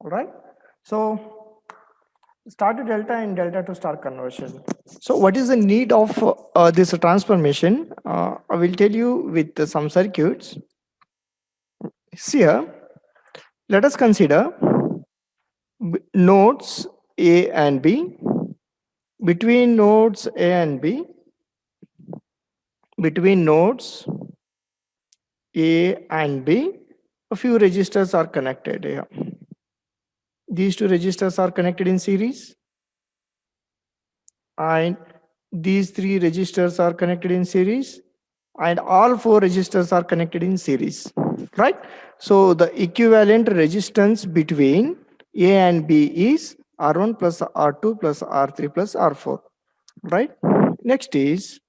All right. So star to delta and delta to star conversion. So what is the need of this transformation? I will tell you with some circuits. See here, let us consider nodes A and B. Between nodes A and B, between nodes A and B, a few registers are connected here. These two registers are connected in series, and these three registers are connected in series, and all four registers are connected in series, right? So the equivalent resistance between A and B is R1 plus R2 plus R3 plus R4, right? Next is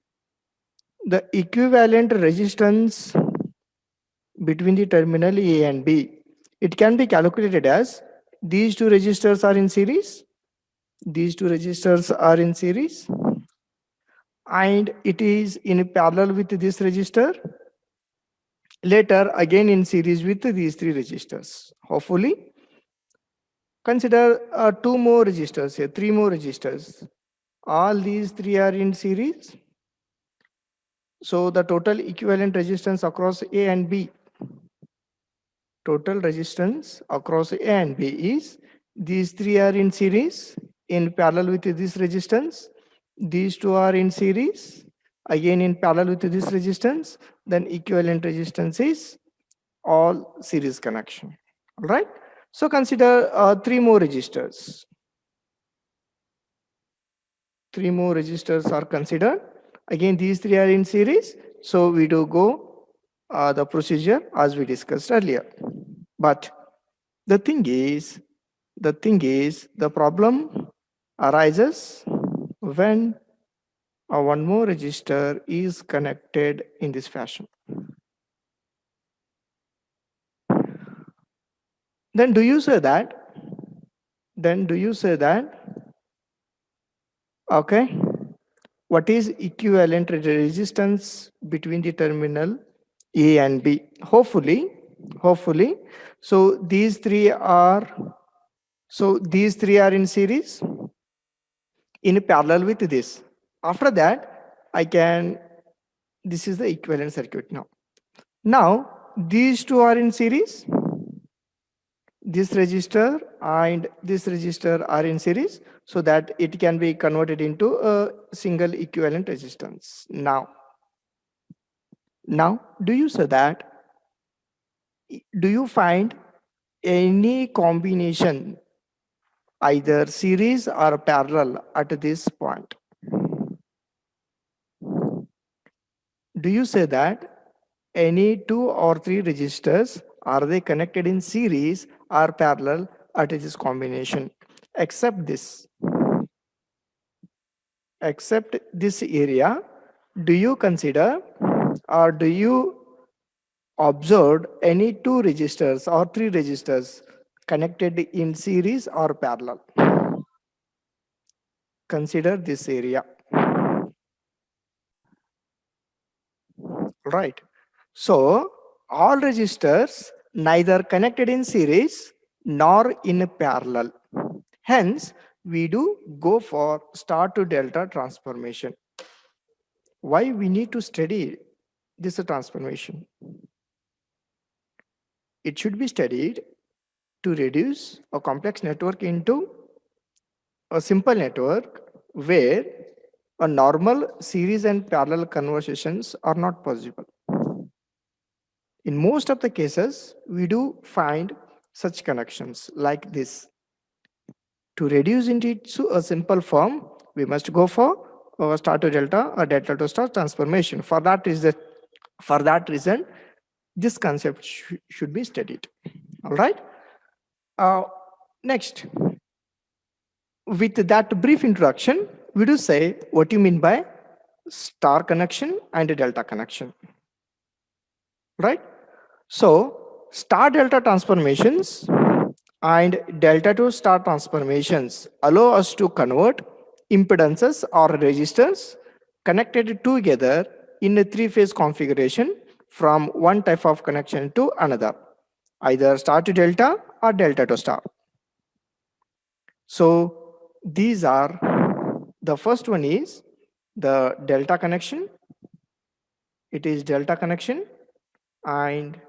the equivalent resistance between the terminal A and B. It can be calculated as these two registers are in series, these two registers are in series, and it is in parallel with this register, later again in series with these three registers. Hopefully, consider two more registers here, three more registers. All these three are in series. So the total equivalent resistance across A and B, total resistance across A and B is these three are in series in parallel with this resistance. These two are in series again in parallel with this resistance. Then equivalent resistance is all series connection. All right. So consider three more registers. Three more registers are considered. Again, these three are in series. So we do go the procedure as we discussed earlier. But the thing is, the problem arises when one more register is connected in this fashion. Then do you say that? Then do you say that? Okay. What is equivalent resistance between the terminal A and B? Hopefully. So these three are in series in parallel with this. After that, this is the equivalent circuit now. Now, these two are in series. This register and this register are in series so that it can be converted into a single equivalent resistance. Now, do you say that? Do you find any combination, either series or parallel, at this point? Do you say that any two or three registers are they connected in series or parallel at this combination? Except this area, do you consider or do you observe any two registers or three registers connected in series or parallel? Consider this area. Right. So all registers neither connected in series nor in parallel. Hence, we do go for star to delta transformation. Why we need to study this transformation? It should be studied to reduce a complex network into a simple network where a normal series and parallel conversations are not possible. In most of the cases, we do find such connections like this. To reduce it to a simple form, we must go for a star to delta or delta to star transformation. For that reason, this concept should be studied. All right. Uh, Next, with that brief introduction, we do say what you mean by star connection and a delta connection. Right. So star delta transformations and delta to star transformations allow us to convert impedances or resistors connected together in a three-phase configuration from one type of connection to another, either star to delta or delta to star. So these are, the first one is the delta connection. It is delta connection, and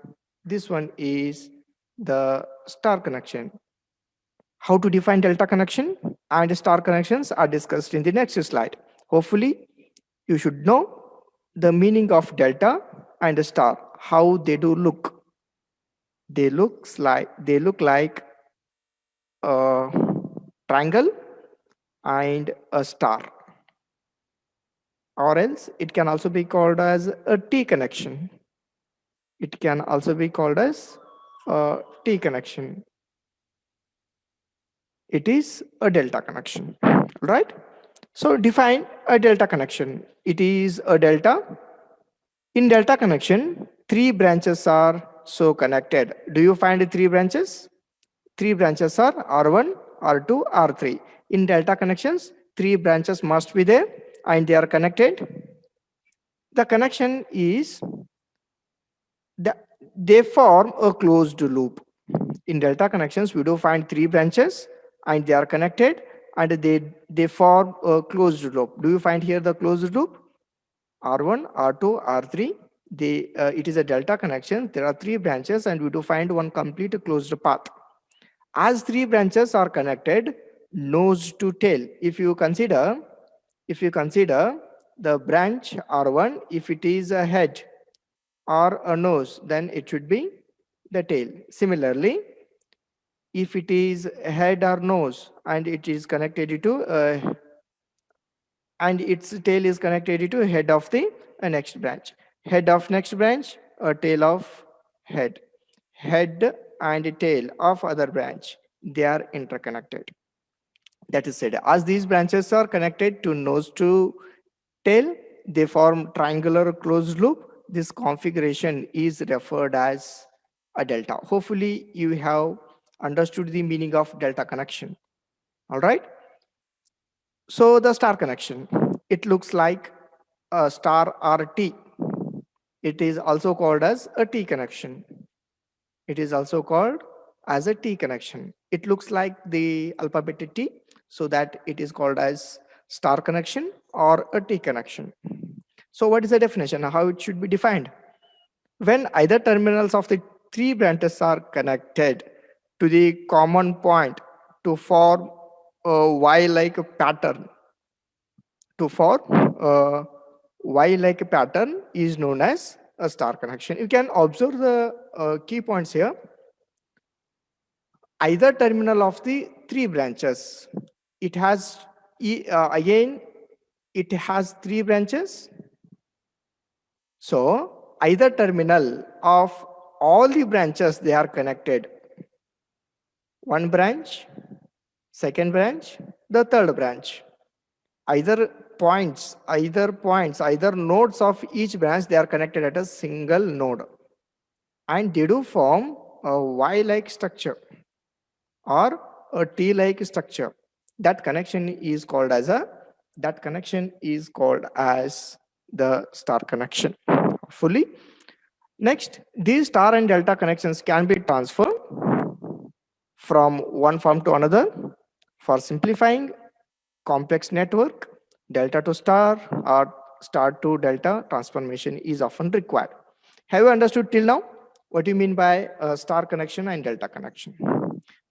this one is the star connection. How to define delta connection and star connections are discussed in the next slide. Hopefully, you should know the meaning of delta and star, how they do look. They look like a triangle and a star, or else it can also be called as a T connection. It can also be called as a T connection. It is a delta connection, right? So define a delta connection. It is a delta. In delta connection, three branches are so connected. Do you find three branches? Three branches are R1, R2, R3. In delta connections, three branches must be there and they are connected. The connection is they form a closed loop. In delta connections, we do find three branches and they are connected and they form a closed loop. Do you find here the closed loop? R1, R2, R3. It is a delta connection. There are three branches and we do find one complete closed path. As three branches are connected, nose to tail. If you consider the branch R1, if it is a head or a nose, then it should be the tail. Similarly, if it is head or nose and it is connected to and its tail is connected to head of the next branch. Head of next branch, a tail of head. Head and tail of other branch, they are interconnected. That is said, as these branches are connected to nose to tail, they form triangular closed loop. This configuration is referred as a delta. Hopefully you have understood the meaning of delta connection. All right. So the star connection, it looks like a star or T. It is also called as a T connection. It is also called as a T connection. It looks like the alphabet T, so that it is called as star connection or a T connection. So what is the definition? How it should be defined? When either terminals of the three branches are connected to the common point to form a Y-like pattern, to form a Y-like pattern is known as a star connection. You can observe the key points here. Either terminal of the three branches, it has again it has three branches. So either terminal of all the branches, they are connected. One branch, second branch, the third branch. Either nodes of each branch, they are connected at a single node. And they do form a Y-like structure or a T-like structure. That connection is called as the star connection. Fully. Next, these star and delta connections can be transferred from one form to another. For simplifying complex network, delta to star or star to delta transformation is often required. Have you understood till now what you mean by star connection and delta connection?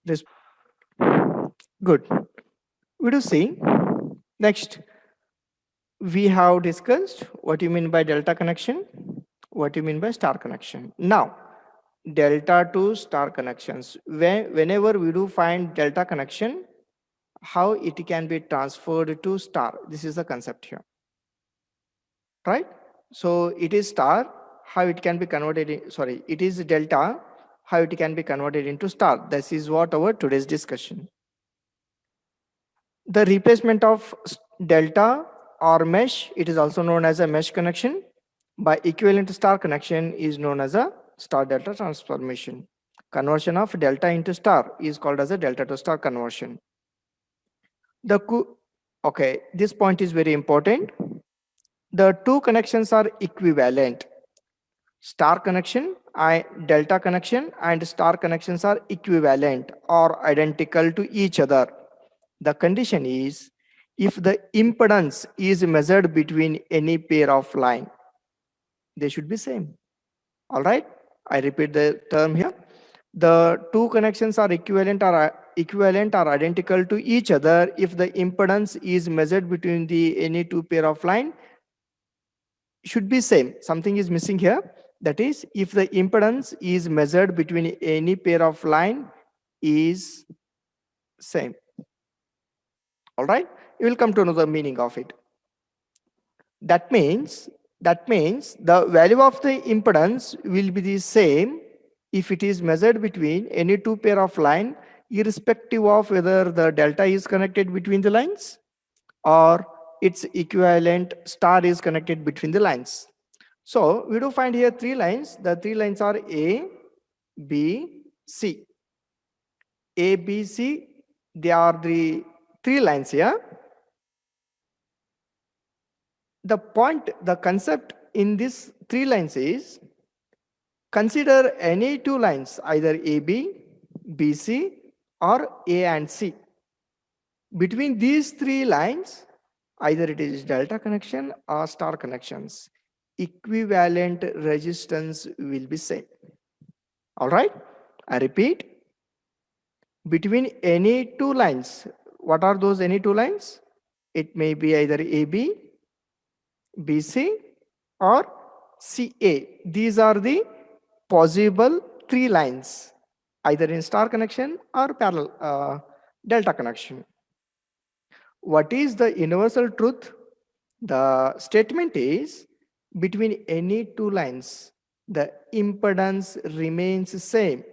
This good. We do see. Next, we have discussed what you mean by delta connection, what you mean by star connection. Now, delta to star connections. Whenever we do find delta connection, how it can be transferred to star. This is the concept here, right? So it is star, how it can be converted it is delta, how it can be converted into star. This is what our today's discussion. The replacement of delta or mesh, it is also known as a mesh connection, by equivalent star connection is known as a star delta transformation. Conversion of delta into star is called as a delta to star conversion. Okay, this point is very important. The two connections are equivalent. Star connection, delta connection and star connections are equivalent or identical to each other. The condition is if the impedance is measured between any pair of line, they should be same. All right, I repeat the term here. The two connections are equivalent or identical to each other if the impedance is measured between the any two pair of line should be same. Something is missing here. That is, if the impedance is measured between any pair of line is same. All right, you will come to know the meaning of it. That means the value of the impedance will be the same if it is measured between any two pair of line, irrespective of whether the delta is connected between the lines or its equivalent star is connected between the lines. So we do find here three lines. The three lines are A, B, C. A, B, C, they are the three lines here. The point, the concept in these three lines is consider any two lines, either AB, BC, or A and C. Between these three lines, either it is delta connection or star connections, equivalent resistance will be same. All right, I repeat, between any two lines, what are those any two lines? It may be either AB, BC, or CA. These are the possible three lines, either in star connection or parallel delta connection. What is the universal truth? The statement is between any two lines, the impedance remains same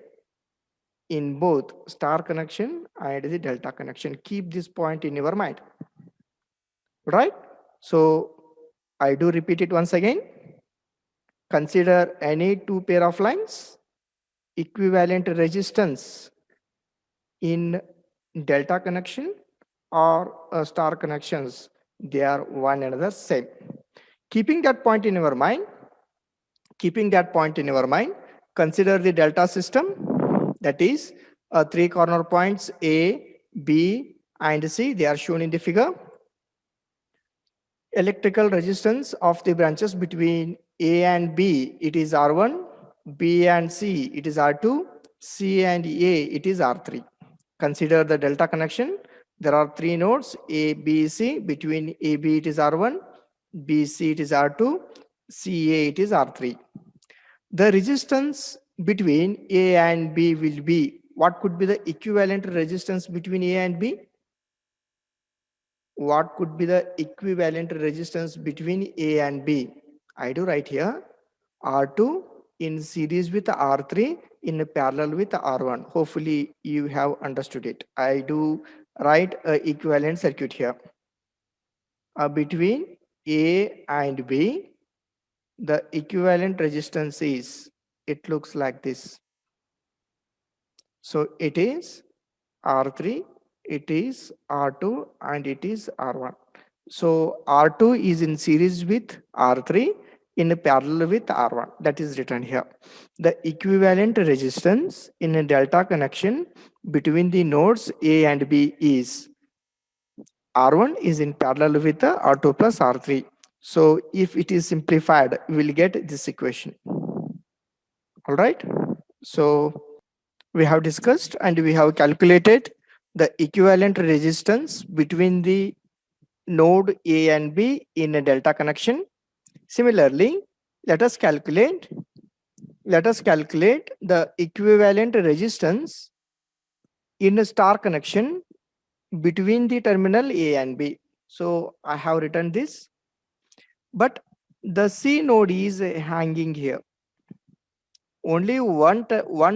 in both star connection and the delta connection. Keep this point in your mind. Right? So I do repeat it once again. Consider any two pair of lines, equivalent resistance in delta connection or star connections, they are one another same. Keeping that point in your mind, consider the delta system, that is three corner points A, B, and C. They are shown in the figure. Electrical resistance of the branches between A and B, it is R1, B and C, it is R2, C and A, it is R3. Consider the delta connection. There are three nodes A, B, C. Between A, B, it is R1, B, C, it is R2, C, A, it is R3. The resistance between A and B will be, what could be the equivalent resistance between A and B? What could be the equivalent resistance between A and B? I do write here R2 in series with R3 in parallel with R1. Hopefully you have understood it. I do write a equivalent circuit here. Between A and B, the equivalent resistance is, it looks like this. So it is R3, it is R2, and it is R1. So R2 is in series with R3 in parallel with R1. That is written here. The equivalent resistance in a delta connection between the nodes A and B is R1 is in parallel with the R2 plus R3. So if it is simplified, we will get this equation. All right. So we have discussed and we have calculated the equivalent resistance between the node A and B in a delta connection. Similarly, let us calculate the equivalent resistance in a star connection between the terminal A and B. So I have written this, but the C node is hanging here. Only one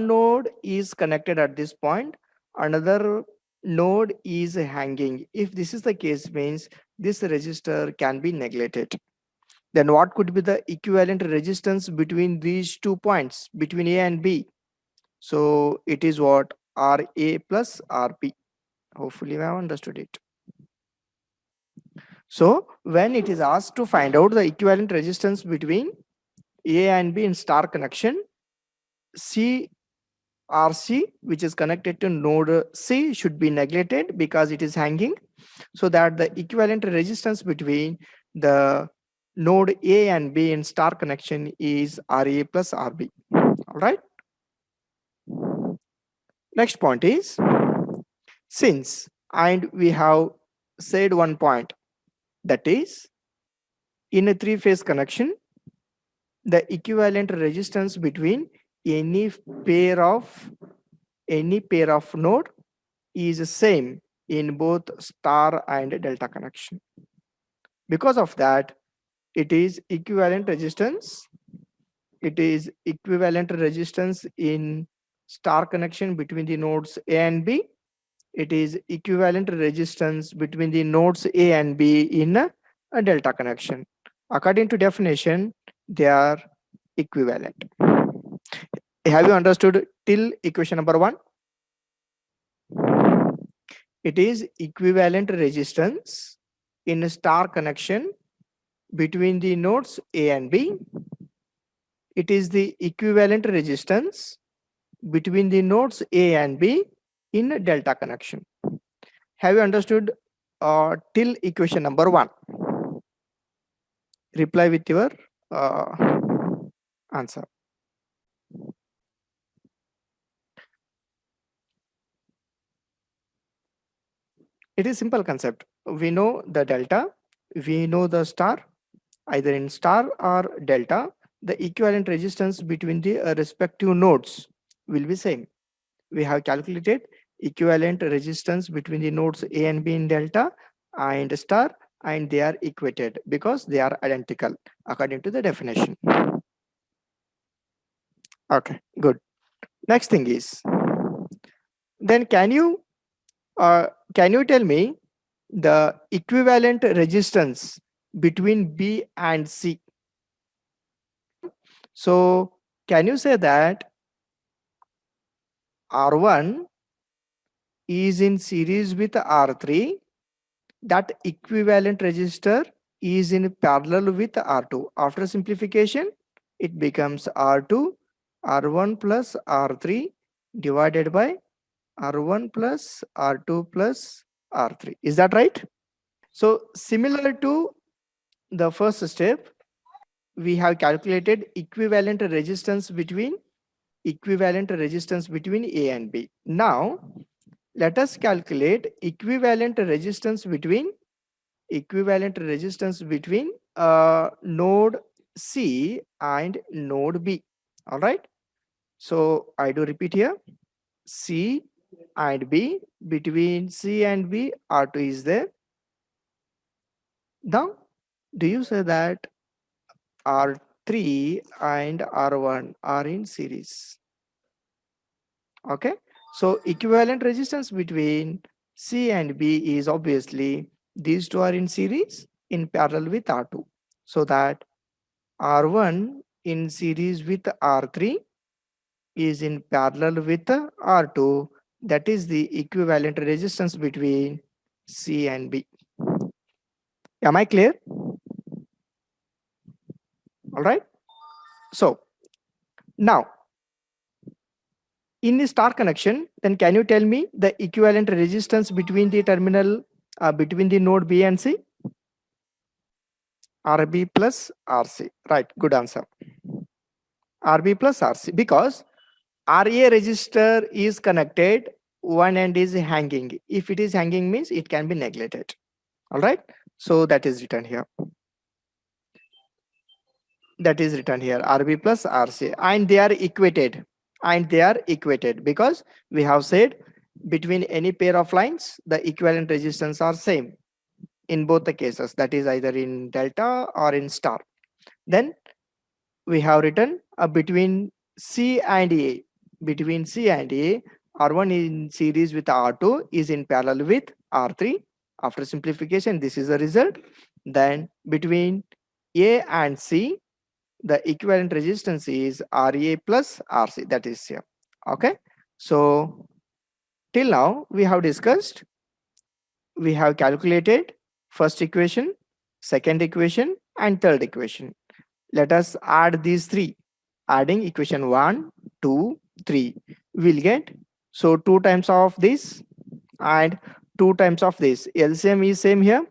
node is connected at this point, another node is hanging. If this is the case, means this resistor can be neglected. Then what could be the equivalent resistance between these 2 points, between A and B? So it is what? RA plus RP. Hopefully you have understood it. So when it is asked to find out the equivalent resistance between A and B in star connection, see RC, which is connected to node C, should be neglected because it is hanging, so that the equivalent resistance between the node A and B in star connection is RA plus RB. All right. Next point is, since, and we have said one point, that is, in a three-phase connection, the equivalent resistance between any pair of node is the same in both star and delta connection. Because of that, it is equivalent resistance. It is equivalent resistance in star connection between the nodes A and B. It is equivalent resistance between the nodes A and B in a delta connection. According to definition, they are equivalent. Have you understood till equation number 1? It is equivalent resistance in a star connection between the nodes A and B. It is the equivalent resistance between the nodes A and B in a delta connection. Have you understood till equation number 1? Reply with your answer. It is simple concept. We know the delta, we know the star. Either in star or delta, the equivalent resistance between the respective nodes will be same. We have calculated equivalent resistance between the nodes A and B in delta and star, and they are equated because they are identical according to the definition. Okay, good. Next thing is, then can you tell me the equivalent resistance between B and C? So can you say that R1 is in series with R3, that equivalent resistor is in parallel with R2. After simplification, it becomes R2, R1 plus R3 divided by R1 plus R2 plus R3. Is that right? So similar to the first step, we have calculated equivalent resistance between A and B. Now let us calculate equivalent resistance between node C and node B. All right. So I do repeat here, C and B. Between C and B, R2 is there. Now, do you say that R3 and R1 are in series? Okay. So equivalent resistance between C and B is obviously these two are in series in parallel with R2. So that R1 in series with R3 is in parallel with R2. That is the equivalent resistance between C and B. Am I clear? All right. So now in the star connection, then can you tell me the equivalent resistance between the terminal between the node B and C? RB plus RC. Right, good answer. RB plus RC, because RA resistor is connected, one end is hanging. If it is hanging means it can be neglected. All right. So that is written here. That is written here, RB plus RC, and they are equated. Because we have said between any pair of lines, the equivalent resistance are same in both the cases. That is either in delta or in star. Then we have written between C and A. Between C and A, R1 in series with R2 is in parallel with R3. After simplification, this is the result. Then between A and C, the equivalent resistance is RA plus RC. That is here. Okay. So till now we have discussed, we have calculated first equation, second equation, and third equation. Let us add these three. Adding equation 1, 2, 3. we'll get, so 2 times of this and 2 times of this. LCM is same here.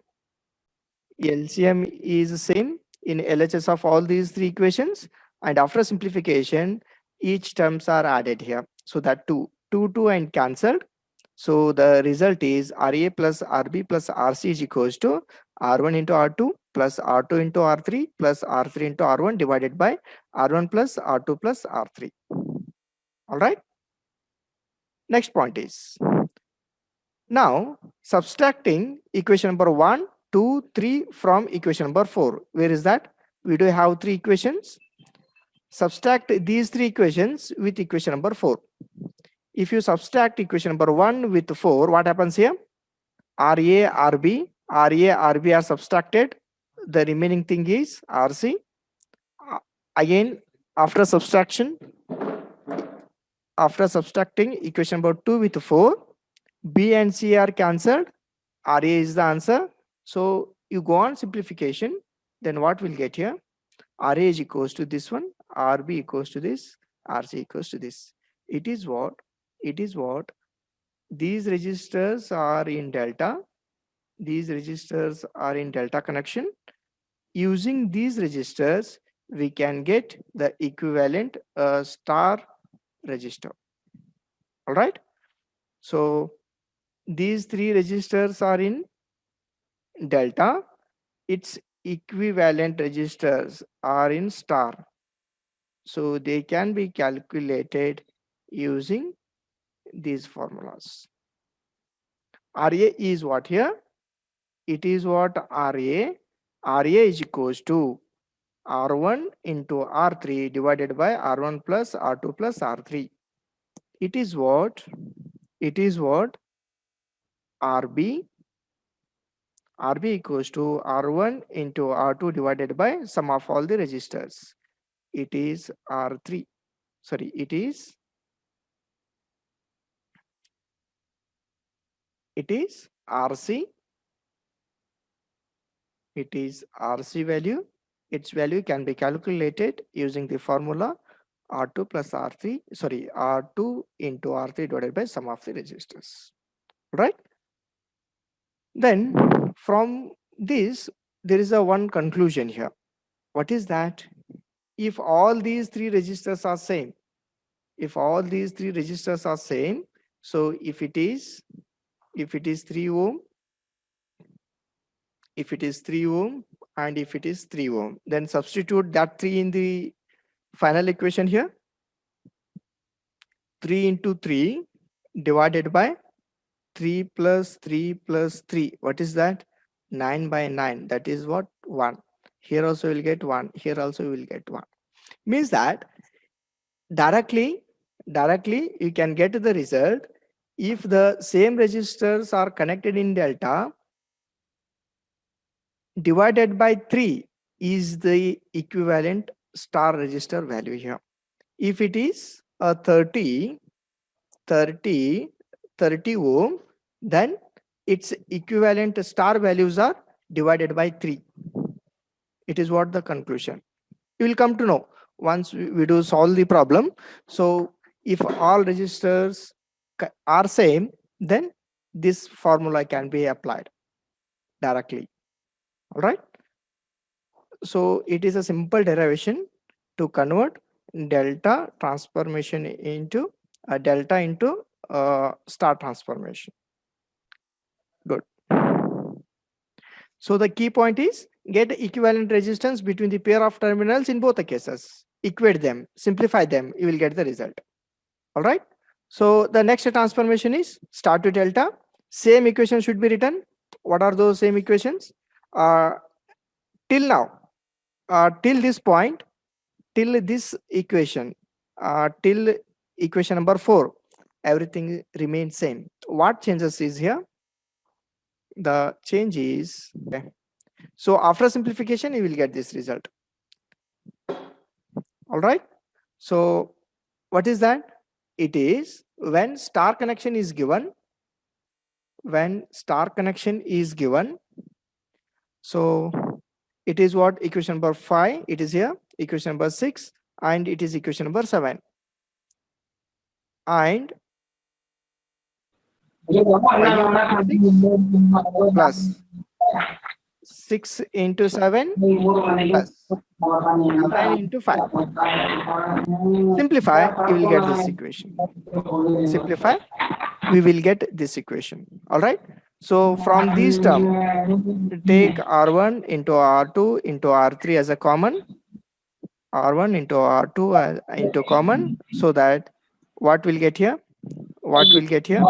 LCM is same in LHS of all these three equations, and after simplification each terms are added here, so that 2 and cancelled. So the result is RA plus RB plus RC is equals to R1 into R2 plus R2 into R3 plus R3 into R1 divided by R1 plus R2 plus R3. All right. Next point is, now subtracting equation number 1, 2, 3 from equation number 4. Where is that? We do have three equations. Subtract these three equations with equation number 4. If you subtract equation number 1 with 4, what happens here? RA, RB are subtracted. The remaining thing is RC. Again, after subtraction, after subtracting equation number 2 with 4, B and C are cancelled. RA is the answer. So you go on simplification, then what we'll get here? RA is equals to this one, RB equals to this, RC equals to this. It is what? It is what? These registers are in delta. These registers are in delta connection. Using these registers, we can get the equivalent star register. All right. So these three registers are in delta. Its equivalent registers are in star. So they can be calculated using these formulas. RA is what here? It is what RA? RA is equals to R1 into R3 divided by R1 plus R2 plus R3. It is what? It is what? RB. RB equals to R1 into R2 divided by sum of all the registers. It is R3. Sorry, it is RC. It is RC value. Its value can be calculated using the formula R2 plus R3, sorry, R2 into R3 divided by sum of the registers. Right? Then from this, there is a one conclusion here. What is that? If all these three registers are same, if all these three registers are same, so if it is 3 ohm, if it is 3 ohm, and if it is 3 ohm, then substitute that 3 in the final equation here. 3 into 3 divided by 3 plus 3 plus 3. What is that? 9 by 9. That is what? 1. Here also you will get 1. Here also you will get 1. Means that directly you can get the result if the same registers are connected in delta. Divided by 3 is the equivalent star register value here. If it is a 30 ohm, then its equivalent star values are divided by 3. It is what the conclusion. You will come to know once we do solve the problem. So if all registers are same, then this formula can be applied directly. All right. So it is a simple derivation to convert delta transformation into delta into star transformation. Good. So the key point is get equivalent resistance between the pair of terminals in both the cases. Equate them, simplify them, you will get the result. All right. So the next transformation is star to delta. Same equation should be written. What are those same equations? Till now, till this point, till this equation, till equation number 4, everything remains same. What changes is here? The change is, okay. So after simplification, you will get this result. All right. So what is that? It is when star connection is given. When star connection is given, so it is what? Equation number 5. It is here. Equation number 6, and it is equation number 7. and plus 6 into 7 plus 7 into 5. Simplify, you will get this equation. Simplify, we will get this equation. All right. So from these term, take R1 into R2 into R3 as a common, R1 into R2 into common, so that what will get here? What will get here?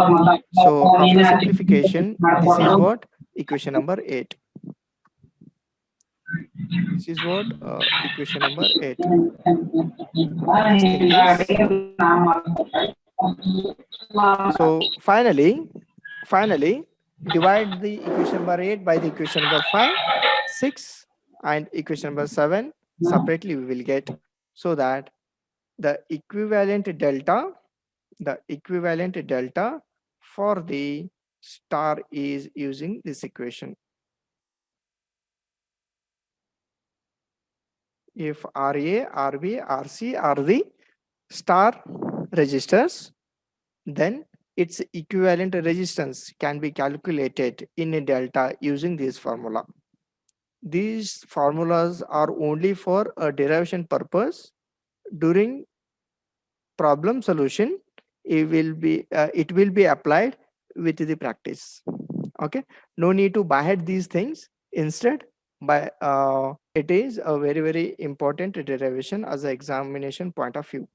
So after simplification, this is what? Equation number 8. This is what? Equation number 8. Next thing is, so finally, divide the equation number 8 by the equation number 5, 6, and equation number 7 separately we will get, so that the equivalent delta for the star is using this equation. If RA, RB, RC are the star resistors, then its equivalent resistance can be calculated in a delta using this formula. These formulas are only for a derivation purpose. During problem solution, it will be applied with the practice. Okay, no need to buy these things. Instead, it is a very important derivation as an examination point of view.